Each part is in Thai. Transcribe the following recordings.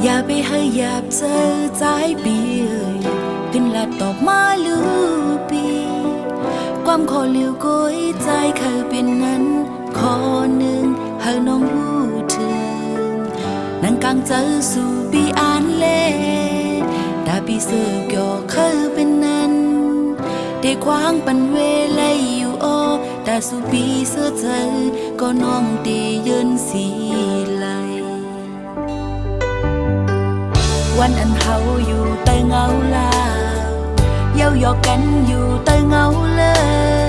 อย่าไปให้หยาบเจอใจปีขึ้นละตอบมาลือปีความขอเลี้ยวก้อยใจเคยเป็นนั้นขอหนึ่งให้น้องรู้ถึงนั่งกลางเจอสู่ปีอ่านเล่ตาปีเสือกยอเคยเป็นนั้นได้ควางปันเวลัยอยู่อ้อแต่สู่ปีเสือเจอก็น้องตีเยินสีไหลวันอันเฮาอยู่ใต้เงาลาวเย้าหยอกกันอยู่ใต้เงาเลิ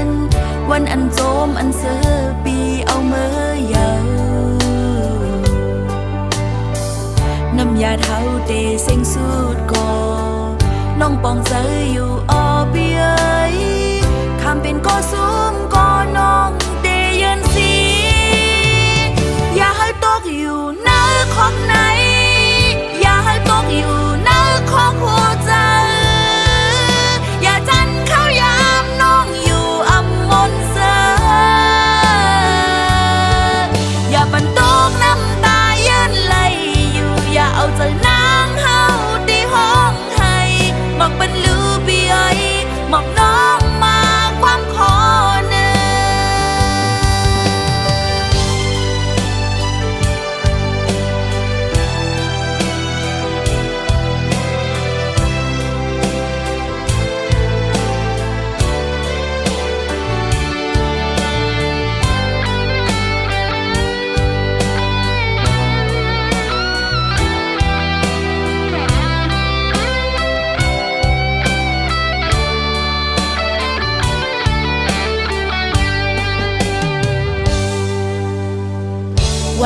นวันอันโจมอันเสือปีเอาเมื่อเยาน้ำยาเท้าเตเซ็งสุดก่อน้องปองเจออยู่อ้อปีเอ้ยคำเป็นก็ซุ้มก็น้องเตเยินสีอย่าให้ตกอยู่ในของไหนอย่าให้ตกอยู่ในของหัวใจอย่าจันเข้ายามน้องอยู่อำมนเสออย่าปันตกน้ำตาเยินไหลอยู่อย่าเอาใจนางเฮาตีห้องให้หมอกเป็นลือปีไอหมอกน้องมาความขอเนื้อ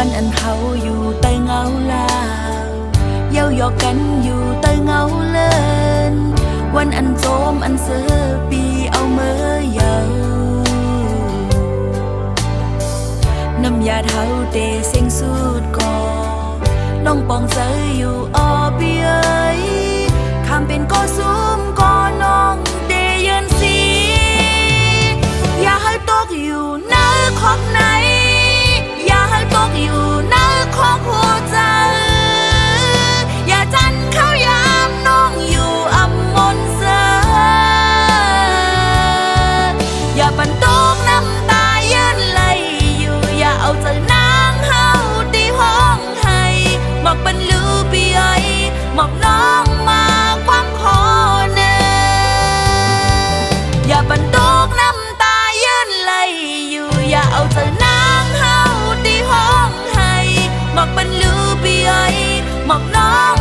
วันอันเฮาอยู่ใต้เงาลาวเย้าหยอกกันอยู่ใต้เงาเลินวันอันโจมอันเสือปีเอาเมื่อเยาน้ำยาเท้าเตเซ็งสุดก่อน้องปองเจออยู่อ้อปีเอ้ยคำเป็นก็ซุ้มก็น้องเตเยินสีอย่าให้ตกอยู่ในของไหนอย่าให้ตกอยู่ในของหัวใจอย่าจันเข้ายามน้องอยู่อำมนเสออย่าปันตกน้ำตาเยินไหลอยู่อย่าเอาใจนางเฮาตีห้องให้หมอกเป็นลือปีไอหมอกน้องมาความขอเนื้ออย่าปันตกน้ำตาเยินไหลอยู่อย่าเอาใจนางเฮาตีห้องให้หมอกเป็นลือปีไอหมอกน้อง